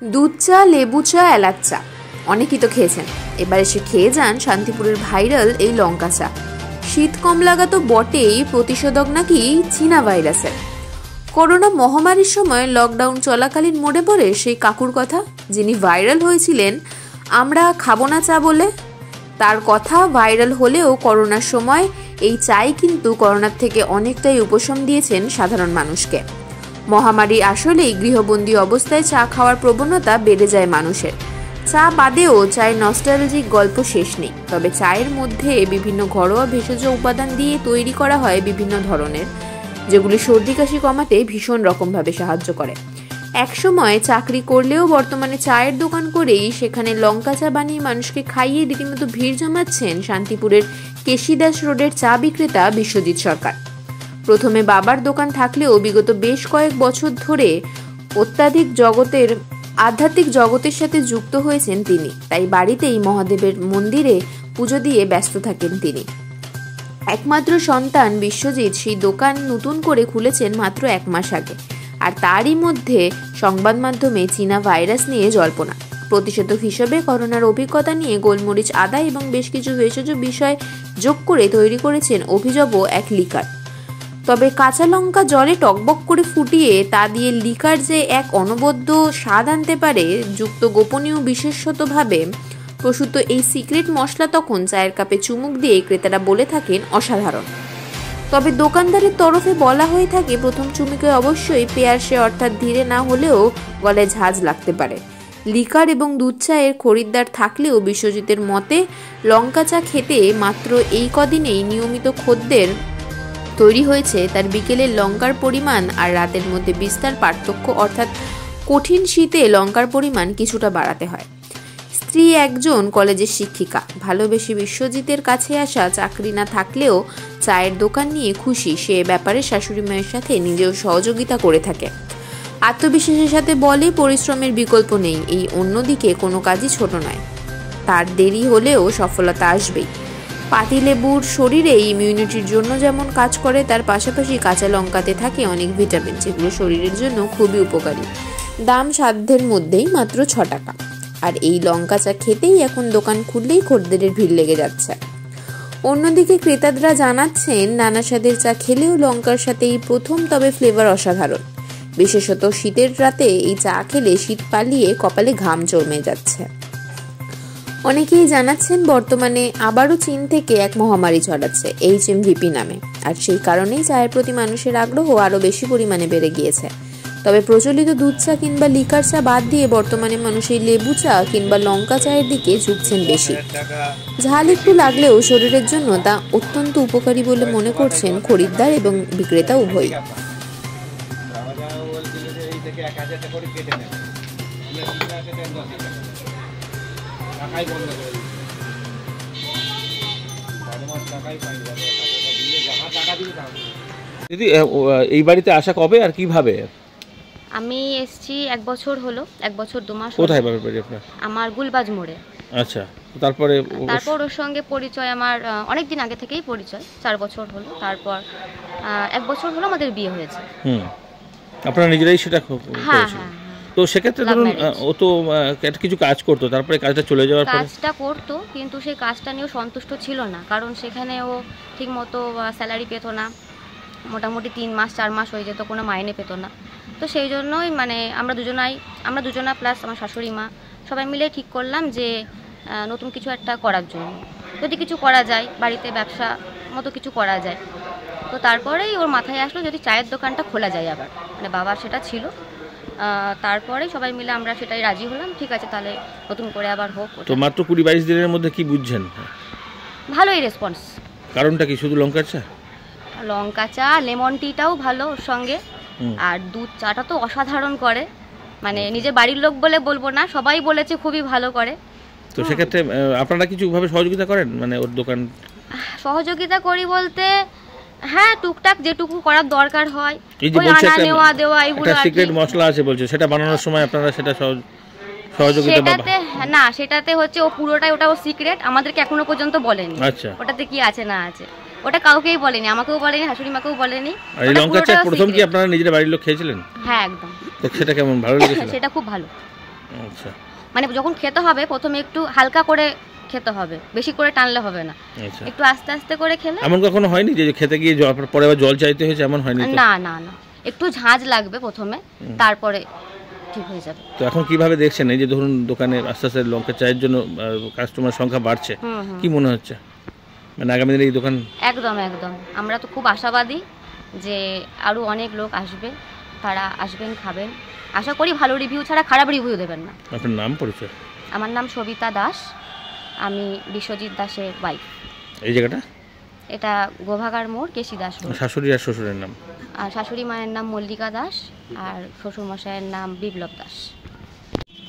দুধ চা, লেবু চা, এলাচ চা অনেকেই তো খেয়েছেন। এবার এসে খেয়ে যান শান্তিপুরের ভাইরাল এই লঙ্কা চা। শীত কম লাগা তো বটেই, প্রতিষেধক নাকি চীনা ভাইরাসের। করোনা মহামারীর সময় লকডাউন চলাকালীন মনে পড়ে সেই কাকুর কথা, যিনি ভাইরাল হয়েছিলেন আমরা খাবো না চা বলে। তার কথা ভাইরাল হলেও করোনার সময় এই চাই কিন্তু করোনার থেকে অনেকটাই উপশম দিয়েছেন সাধারণ মানুষকে। মহামারী আসলেই গৃহবন্দী অবস্থায় চা খাওয়ার প্রবণতা বেড়ে যায় মানুষের। চা বাদেও চায়ের নস্টালজিক গল্প শেষ নেই। তবে চায়ের মধ্যে বিভিন্ন ঘরোয়া ভেষজ উপাদান দিয়ে তৈরি করা হয় বিভিন্ন ধরনের, যেগুলি সর্দি কাশি কমাতে ভীষণ রকমভাবে সাহায্য করে। একসময় চাকরি করলেও বর্তমানে চায়ের দোকান করেই সেখানে লঙ্কা চা বানিয়ে মানুষকে খাইয়ে রীতিমতো ভিড় জমাচ্ছেন শান্তিপুরের কেশিদাস রোডের চা বিক্রেতা বিশ্বজিৎ সরকার। প্রথমে বাবার দোকান থাকলেও বিগত বেশ কয়েক বছর ধরে আধ্যাত্মিক জগতের সাথে যুক্ত হয়েছেন তিনি। তাই বাড়িতেই মহাদেবের মন্দিরে পুজো দিয়ে ব্যস্ত থাকেন তিনি। একমাত্র সন্তান বিশ্বজিৎ সেই দোকান নতুন করে খুলেছেন মাত্র 1 মাস আগে। আর তারই মধ্যে সংবাদ মাধ্যমে চীনা ভাইরাস নিয়ে জল্পনা। প্রতিষেধক হিসেবে করোনার অভিজ্ঞতা নিয়ে গোলমরিচ, আদা এবং বেশ কিছু ভেষজ বিষয় যোগ করে তৈরি করেছেন অভিনব এক লিকার। তবে কাঁচা লঙ্কা জলে টকবক করে ফুটিয়ে তা দিয়ে লিকার যে এক অনবদ্য স্বাদ আনতে পারে, যুক্ত গোপনীয় বিশেষতভাবে প্রসূত এই সিক্রেট মশলা তখন চায়ের কাপে চুমুক দিয়ে ক্রেতারা বলে থাকেন অসাধারণ। তবে দোকানদারের তরফে বলা হয়ে থাকে প্রথম চুমুকে অবশ্যই পেয়ারসে অর্থাৎ ধীরে না হলেও গলায় ঝাঁজ লাগতে পারে। লিকার এবং দুধ চায়ের খরিদ্দার থাকলেও বিশ্বজিতের মতে লঙ্কা চা খেতে মাত্র এই কদিনেই নিয়মিত খদ্দের তৈরি হয়েছে তার বিকেলের লঙ্কার পরিমাণ আর রাতের মধ্যে বিস্তার পার্থক্য, অর্থাৎ কঠিন শীতে লঙ্কার পরিমাণ কিছুটা বাড়াতে হয়। স্ত্রী একজন কলেজের শিক্ষিকা, ভালোবেসে বিশ্বজিতের কাছে আসা, চাকরি না থাকলেও চায়ের দোকান নিয়ে খুশি সে ব্যাপারে শাশুড়ি মায়ের সাথে নিজেও সহযোগিতা করে থাকে। আত্মবিশ্বাসের সাথে বলে পরিশ্রমের বিকল্প নেই, এই অন্যদিকে কোনো কাজই ছোট নয়, তার দেরি হলেও সফলতা আসবেই। পাতিলেবুর শরীরে ইমিউনিটির জন্য যেমন কাজ করে, তার পাশাপাশি কাঁচা লঙ্কাতে থাকে অনেক ভিটামিন, যেগুলো শরীরের জন্য খুবই উপকারী। দাম সাধ্যের মধ্যেই, মাত্র 6 টাকা। আর এই লঙ্কা চা খেতেই এখন দোকান খুললেই খদ্দেরের ভিড় লেগে যাচ্ছে। অন্যদিকে ক্রেতারা জানাচ্ছেন নানা স্বাদের চা খেলেও লঙ্কার সাথে এই প্রথম, তবে ফ্লেভার অসাধারণ। বিশেষত শীতের রাতে এই চা খেলে শীত পালিয়ে কপালে ঘাম জমে যাচ্ছে। অনেকেই জানাচ্ছেন বর্তমানে আবারও চীন থেকে এক মহামারী ছড়াচ্ছে HMVP নামে, আর সেই কারণেই চায়ের প্রতি মানুষের আগ্রহ আরও বেশি পরিমাণে বেড়ে গিয়েছে। তবে প্রচলিত দুধ চা কিংবা লিকার চা বাদ দিয়ে বর্তমানে মানুষ এই লেবু চা কিংবা লঙ্কা চায়ের দিকে ঝুঁকছেন বেশি। ঝাল একটু লাগলেও শরীরের জন্য তা অত্যন্ত উপকারী বলে মনে করছেন খরিদ্দার এবং বিক্রেতা উভয়ই। দিদি, এই বাড়িতে আসা কবে আর কিভাবে? আমি এসেছি 1 বছর হলো, 1 বছর 2 মাস। কোথায় বাড়ি আপনার? আমার গুলবাজ মোড়ে। আচ্ছা, তারপর ওর সঙ্গে পরিচয় আমার অনেক দিন আগে থেকেই পরিচয়, 4 বছর হলো। তারপর 1 বছর হলো আমাদের বিয়ে হয়েছে। আপনারা নিজেরাই সেটা হ্যাঁ। তো সেক্ষেত্রে ধরুন ও তো কিছু কাজ করতো, তারপরে কাজটা চলে যাওয়ার পরে কাজটা করতো, কিন্তু সেই কাজটা নিয়েও সন্তুষ্ট ছিল না, কারণ সেখানে ও ঠিক মতো স্যালারি পেত না। মোটামুটি 3 মাস 4 মাস হয়ে যেত, কোনো মাইনে পেত না। তো সেই জন্যই আমরা দুজনা প্লাস আমার শাশুড়ি মা সবাই মিলে ঠিক করলাম যে নতুন কিছু একটা করার জন্য, যদি কিছু করা যায়, বাড়িতে ব্যবসা মতো কিছু করা যায়। তো তারপরেই ওর মাথায় আসলো যদি চায়ের দোকানটা খোলা যায় আবার, বাবার সেটা ছিল। তারপরে সবাই মিলে আমরা সেটাই রাজি হলাম, ঠিক আছে তাহলে নতুন করে আবার হোক। তো মাত্র 20-22 দিনের মধ্যে কি বুঝছেন? ভালোই রেসপন্স। কারণটা কি শুধু লঙ্কা চা? লঙ্কা চা, লেমন টিটাও ভালো ওর সঙ্গে, আর দুধ চাটা তো অসাধারণ করে। নিজের বাড়ির লোক বলে বলবো না, সবাই বলেছে খুবই ভালো করে। তো সেক্ষেত্রে আপনারা কিছুভাবে সহযোগিতা করেন, ওর দোকান? সহযোগিতা করি বলতে হ্যাঁ, টুকটাক যেটুকু করার দরকার হয়, ওই আনা নেওয়া দেওয়া এগুলো। একটা সিক্রেট মশলা আছে বলছে, সেটা বানানোর সময় আপনারা সেটা সহযোগিতা না, সেটাতে হচ্ছে ও পুরোটাই ওটা ও সিক্রেট, আমাদেরকে এখনো পর্যন্ত বলেনি। আচ্ছা, ওটাতে কি আছে না আছে ওটা কাউকেই বলেনি, আমাকেও বলেনি, শাশুড়ি মাকেও বলেনি। আর এই লঙ্কা চা প্রথম কি আপনারা নিজের বাড়ির লোক খেয়েছিলেন? হ্যাঁ, একদম। তো সেটা কেমন, ভালো লেগেছিল? সেটা খুব ভালো। আচ্ছা মানে যখন খেতে হবে প্রথমে একটু হালকা করে খেতে হবে, বেশি করে টানলে হবে না, আচ্ছা একটু আস্তে আস্তে করে খেলে। এমন কখনো হয়নি যে খেতে গিয়ে পরে আবার জল চাইতে হয়েছে, এমন হয়নি তো? না না না, একটু ঝাঁঝ লাগবে প্রথমে, তারপরে ঠিক হয়ে যাবে। তো এখন কিভাবে দেখছেন এই যে ধরুন দোকানে আস্তে আস্তে লঙ্কা চায়ের জন্য কাস্টমার সংখ্যা বাড়ছে, কি মনে হচ্ছে মানে আগামী দিনে এই দোকান? একদম একদম, আমরা তো খুব আশাবাদী যে আরও অনেক লোক আসবে, তারা আসবেন, খাবেন, আশা করি ভালো রিভিউ ছাড়া খারাপ রিভিউ দেবেন না। আপনার নাম পরিচয়? আমার নাম সবিতা দাস, আমি বিশ্বজিৎ দাসের ওয়াইফ। এই জায়গাটা? এটা গোভাগার মোড়, কেশি দাস রোড। শাশুড়ি আর শ্বশুরের নাম? আর শাশুড়ি মায়ের নাম মল্লিকা দাস, আর শ্বশুর মশাইয়ের নাম বিপ্লব দাস।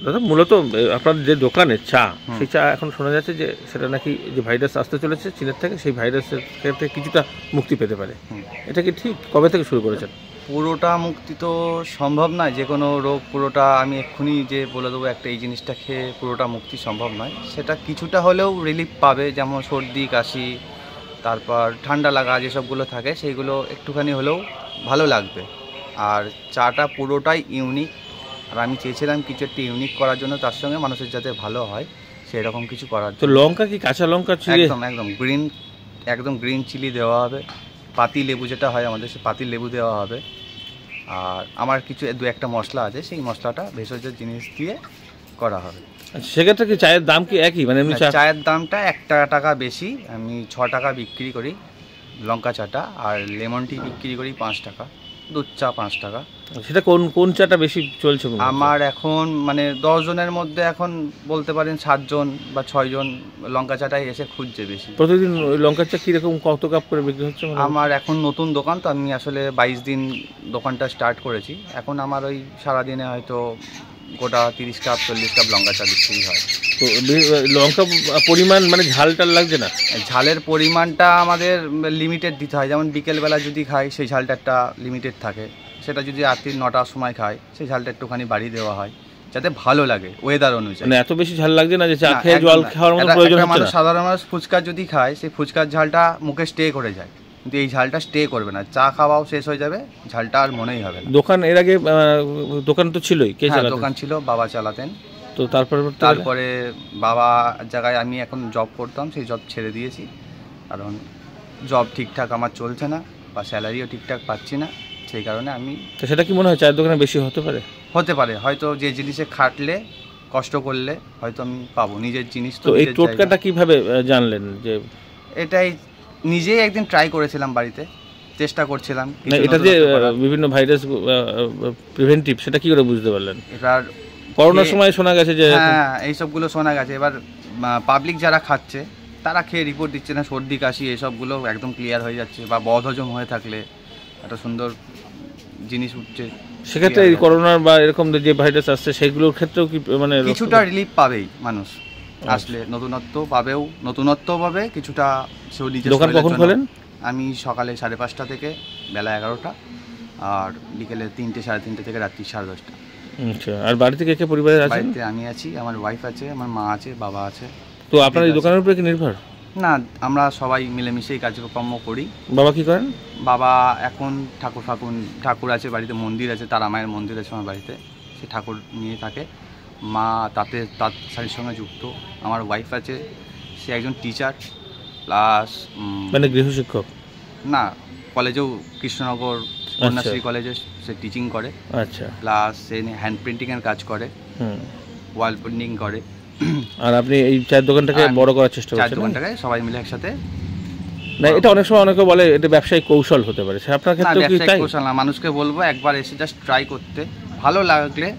দাদা মূলত আপনাদের যে দোকানে চা, সেই চা এখন শোনা যাচ্ছে যে সেটা নাকি যে ভাইরাস আসতে চলেছে চীনের থেকে, সেই ভাইরাসের ক্ষেত্রে কিছুটা মুক্তি পেতে পারে, এটা কি ঠিক? কবে থেকে শুরু করেছেন? পুরোটা মুক্তি তো সম্ভব নয়, যে কোনো রোগ পুরোটা আমি এক্ষুনি যে বলে দেবো একটা এই জিনিসটা খেয়ে পুরোটা মুক্তি সম্ভব নয়, সেটা কিছুটা হলেও রিলিফ পাবে, যেমন সর্দি কাশি, তারপর ঠান্ডা লাগা যেসবগুলো থাকে সেইগুলো একটুখানি হলেও ভালো লাগবে। আর চাটা পুরোটাই ইউনিক, আর আমি চেয়েছিলাম কিছু একটা ইউনিক করার জন্য, তার সঙ্গে মানুষের যাতে ভালো হয় সেই রকম কিছু করার। তো লঙ্কা কি কাঁচা লঙ্কা? একদম গ্রিন চিলি দেওয়া হবে, পাতি লেবু যেটা হয় আমাদের, সে পাতি লেবু দেওয়া হবে, আর আমার কিছু দু একটা মশলা আছে, সেই মশলাটা ভেষজ জিনিস দিয়ে করা হবে। সেক্ষেত্রে কি চায়ের দাম কি একই? মানে এমনি চায়ের দামটা 1 টাকা বেশি, আমি 6 টাকা বিক্রি করি লঙ্কা চাটা, আর লেমন টি বিক্রি করি 5 টাকা, দুধ চা 5 টাকা। সেটা কোন চাটা বেশি চলছে? আমার এখন মানে 10 জনের মধ্যে এখন বলতে পারেন 7 জন বা 6 জন লঙ্কা চাটাই এসে খুঁজছে বেশি। প্রতিদিন ওই লঙ্কা চা কীরকম কত কাপ করে বিক্রি হচ্ছে? আমার এখন নতুন দোকান তো, আমি আসলে 22 দিন দোকানটা স্টার্ট করেছি, এখন আমার ওই সারাদিনে হয়তো গোটা 30 কাপ 40 কাপ লঙ্কা চা বিক্রি হয়। তো লঙ্কা পরিমাণ মানে ঝাল টাল লাগছে না? ঝালের পরিমাণটা আমাদের লিমিটেড দিতে হয়, যেমন বিকেলবেলা যদি খাই সেই ঝালটা একটা লিমিটেড থাকে, সেটা যদি রাত্রি 9টার সময় খাই সেই ঝালটা একটুখানি বাড়িয়ে দেওয়া হয় যাতে ভালো লাগে ওয়েদার অনুযায়ী। মানে এত বেশি ঝাল লাগছে না যে চা খেয়ে জল খাওয়ার মতো প্রয়োজন হচ্ছে না? সাধারণ মানুষ ফুচকা যদি খায় সেই ফুচকার ঝালটা মুখে স্টে করে যায়, কিন্তু এই ঝালটা স্টে করবে না, চা খাওয়াও শেষ হয়ে যাবে, ঝালটা আর মনেই হবে না। দোকান এর আগে দোকান তো ছিলই, কে চালাতেন? দোকান ছিল, বাবা চালাতেন। তো তারপরে বাবা জায়গায় আমি এখন জব করতাম, সেই জব ছেড়ে দিয়েছি, কারণ জব ঠিকঠাক আমার চলছে না বা স্যালারিও ঠিকঠাক পাচ্ছি না, সেই কারণে আমি। তো সেটা কি মনে হয় চায়ের দোকানে বেশি হতে পারে? হতে পারে, হয়তো যে জিনিসে খাটলে কষ্ট করলে হয়তো আমি পাবো নিজের জিনিস। তো এই টোটকাটা কিভাবে জানলেন? যে এটাই নিজেই একদিন ট্রাই করেছিলাম, বাড়িতে চেষ্টা করছিলাম। এটা যে বিভিন্ন ভাইরাস প্রিভেন্টিভ, সেটা কি করে বুঝতে পারলেন? এবার করোনার সময় শোনা গেছে যে হ্যাঁ এইসবগুলো শোনা গেছে, এবার পাবলিক যারা খাচ্ছে তারা খেয়ে রিপোর্ট দিচ্ছে না, সর্দি কাশি এসবগুলো একদম ক্লিয়ার হয়ে যাচ্ছে, বা বদহজম হয়ে থাকলে একটা সুন্দর জিনিস উঠছে। সেক্ষেত্রে এই করোনার বা এরকম যে ভাইরাস আসছে সেগুলোর ক্ষেত্রেও কি মানে কিছুটা রিলিফ পাবেই মানুষ আসলে, নতুনত্ব পাবে কিছুটা। দোকান কখন খোলেন? আমি সকালে 5:30 থেকে বেলা 11টা, আর বিকেলে 3টে 3:30 থেকে রাত্রি 10:30। আচ্ছা, আর বাড়িতে কে কে পরিবারে আছেন? বাড়িতে আমি আছি, আমার ওয়াইফ আছে, আমার মা আছে, বাবা আছে। তো আপনার এই দোকানের উপরে কি নির্ভর? না, আমরা সবাই মিলেমিশেই কাজকর্ম করি। বাবা কি করেন? বাবা এখন ঠাকুর আছে বাড়িতে, মন্দির আছে, তারা মায়ের মন্দির আছে আমার বাড়িতে, সে ঠাকুর নিয়ে থাকে। মা তাঁত শাড়ির সঙ্গে যুক্ত। আমার ওয়াইফ আছে, সে একজন টিচার প্লাস মানে গৃহশিক্ষক না, কলেজেও কৃষ্ণনগর কন্যাশ্রী কলেজে সে টিচিং করে। আচ্ছা, প্লাস সে হ্যান্ড প্রিন্টিংয়ের কাজ করে, ওয়াল প্রিন্টিং করে। আর আপনি এই চায়ের দোকানটাকে বড় করার চেষ্টা করছেন? চায়ের দোকানটাকে সবাই মিলে একসাথে। না, এটা অনেক সময় অনেকে বলে এটা ব্যবসায়িক কৌশল হতে পারে, আপনার ক্ষেত্রে কি তাই? কৌশল না, মানুষকে বলবো একবার এসে জাস্ট ট্রাই করতে, ভালো লাগলে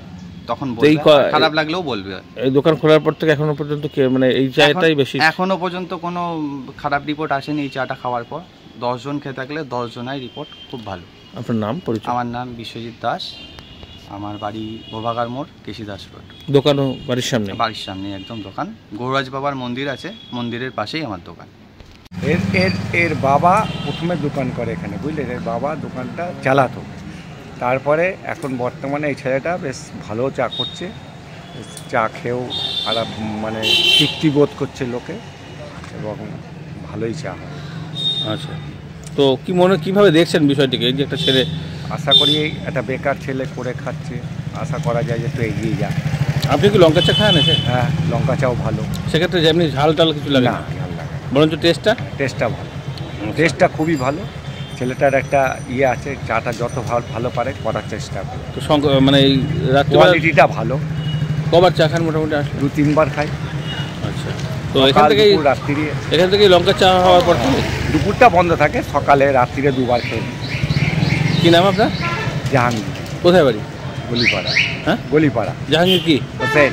তখন বলবে, খারাপ লাগলেও বলবে। এই দোকান খোলার পর থেকে এখনো পর্যন্ত মানে এই চাটাই বেশি? এখনো পর্যন্ত কোনো খারাপ রিপোর্ট আসেনি এই চাটা খাওয়ার পর। 10 জন খেয়ে থাকলে 10 জনাই রিপোর্ট খুব ভালো। আপনার নাম পরিচয়? আমার নাম বিশ্বজিৎ দাস, আমার বাড়ি গোভাগার মোড়, কেশি দাস রোড। দোকানও বাড়ির সামনে? বাড়ির সামনে একদম দোকান। গৌরাজ বাবার মন্দির আছে, মন্দিরের পাশেই আমার দোকান। এর বাবা প্রথমে দোকান করে এখানে, বুঝলেন? এর বাবা দোকানটা চালাতো, তারপরে এখন বর্তমানে এই ছেলেটা বেশ ভালো চা করছে, চা খেয়েও আলাপ মানে তৃপ্তি বোধ করছে লোকে, এবং ভালোই চা হয়। আচ্ছা, তো কীভাবে দেখছেন বিষয়টিকে? এই যে একটা ছেলে, আশা করি একটা বেকার ছেলে করে খাচ্ছে, আশা করা যায় যে একটু এগিয়ে যায়। আপনি কি লঙ্কা চা খান এসে? হ্যাঁ, লঙ্কা চাও ভালো। সেক্ষেত্রে যেমনি ঝাল টাল কিছু লাগে না, না, ঝাল লাগে না। বরঞ্চ টেস্টটা টেস্টটা ভালো, টেস্টটা খুবই ভালো। ছেলেটার একটা ইয়ে আছে, চাটা যত ভালো পারে করার চেষ্টা করে। তো মানে এই রাত্রিবেলা কোয়ালিটিটা ভালো। কবার চা খান মোটামুটি আসলে? 2-3 বার খাই। আচ্ছা, তো এখান থেকেই রাত্রিরে লঙ্কা চা হওয়ার পর থেকে দুপুরটা বন্ধ থাকে, সকালে রাত্রিরে 2 বার খেয়ে নিই। কী নাম আপনার? জাহাঙ্গীর। কোথায় বাড়ি? গলিপাড়া। হ্যাঁ, গলিপাড়া। জাহাঙ্গীর কি হোসেন।